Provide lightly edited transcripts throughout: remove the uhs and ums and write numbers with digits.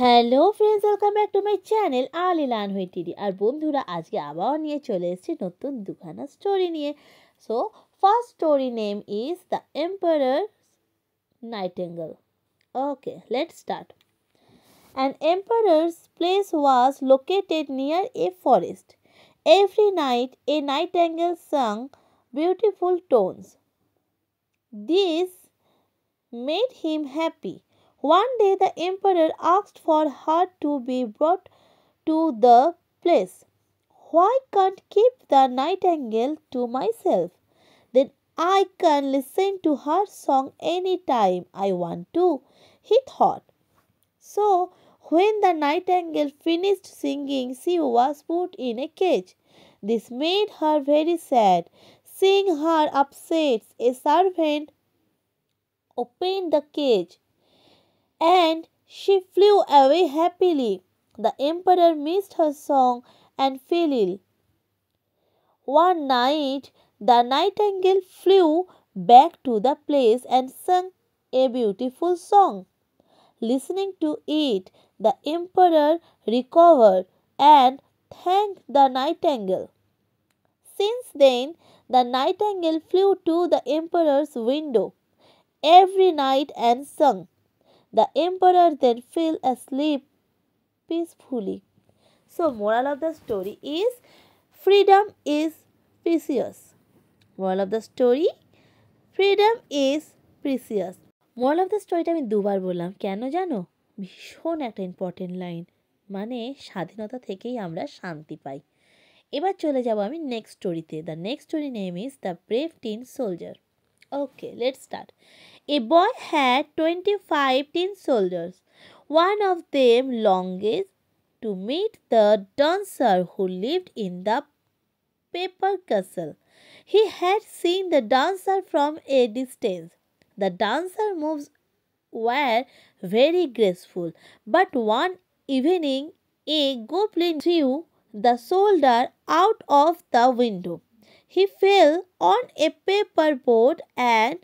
Hello friends, welcome back to my channel Ali learn with টিডি। আর বন্ধুরা, আজকে আবার নিয়ে চলে এসেছি নতুন দুখানা স্টোরি নিয়ে। So first story name is the emperor Nightingale. Okay, let's start. An emperor's place was located near a forest. Every night a nightingale sang beautiful tones. This made him happy. One day the emperor asked for her to be brought to the place. Why can't keep the nightingale to myself? Then I can listen to her song any time I want to, he thought. So when the nightingale finished singing, she was put in a cage. This made her very sad. Seeing her upset, a servant opened the cage and she flew away happily. The emperor missed her song and fell ill. One night, the nightingale flew back to the place and sang a beautiful song. Listening to it, the emperor recovered and thanked the nightingale. Since then, the nightingale flew to the emperor's window every night and sung. The emperor then fell asleep peacefully. So, moral of the story is freedom is precious. Moral of the story, freedom is precious. moral of the storyটা আমি দুবার বললাম, কেন জানো? ভীষণ একটা important line, মানে স্বাধীনতা থেকেই আমরা শান্তি পাই। এবার চলে যাব আমি নেক্সট স্টোরিতে। The next story name is the brave tin soldier. Okay, let's start. A boy had 25 tin soldiers. One of them longed to meet the dancer who lived in the paper castle. He had seen the dancer from a distance. The dancer moves were very graceful, but one evening a goblin threw the soldier out of the window. He fell on a paper boat and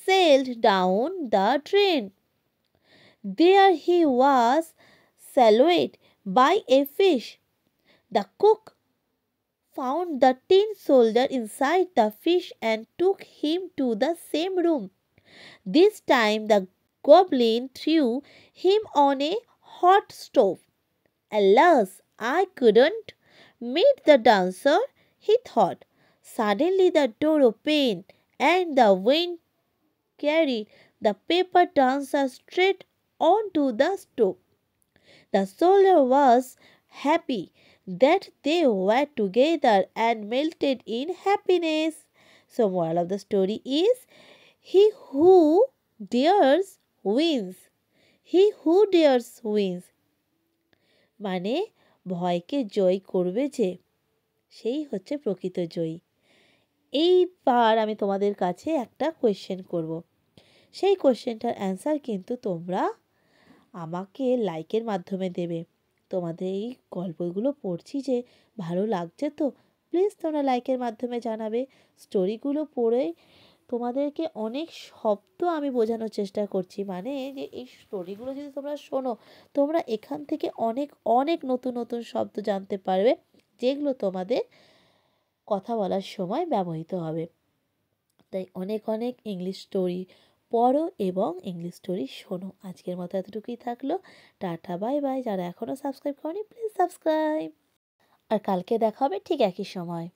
sailed down the drain. There he was swallowed by a fish. The cook found the tin soldier inside the fish and took him to the same room. This time the goblin threw him on a hot stove. Alas, I couldn't meet the dancer, he thought. Suddenly the door opened and the wind carried the paper dancer straight onto the stove. The soldier was happy that they were together and melted in happiness. So, moral of the story is he who dares wins. He who dares wins. মানে ভয়কে জয় করবে যে, সেই হচ্ছে প্রকৃত জয়ী। এইবার আমি তোমাদের কাছে একটা কোয়েশ্চেন করব। সেই কোয়েশ্চেনটার অ্যান্সার কিন্তু তোমরা আমাকে লাইকের মাধ্যমে দেবে। তোমাদের এই গল্পগুলো পড়ছি যে ভালো লাগছে তো প্লিজ তোমরা লাইকের মাধ্যমে জানাবে। স্টোরিগুলো পড়ে তোমাদেরকে অনেক শব্দ আমি বোঝানোর চেষ্টা করছি, মানে যে এই স্টোরিগুলো যদি তোমরা শোনো, তোমরা এখান থেকে অনেক অনেক নতুন নতুন শব্দ জানতে পারবে, যেগুলো তোমাদের কথা বলার সময় ব্যবহৃত হবে। তাই অনেক অনেক ইংলিশ স্টোরি পড়ো এবং ইংলিশ স্টোরি শোনো। আজকের মতো এতটুকুই থাকলো। Tata, bye bye. যারা এখনও সাবস্ক্রাইব করনি প্লিজ সাবস্ক্রাইব। আর কালকে দেখা হবে ঠিক একই সময়।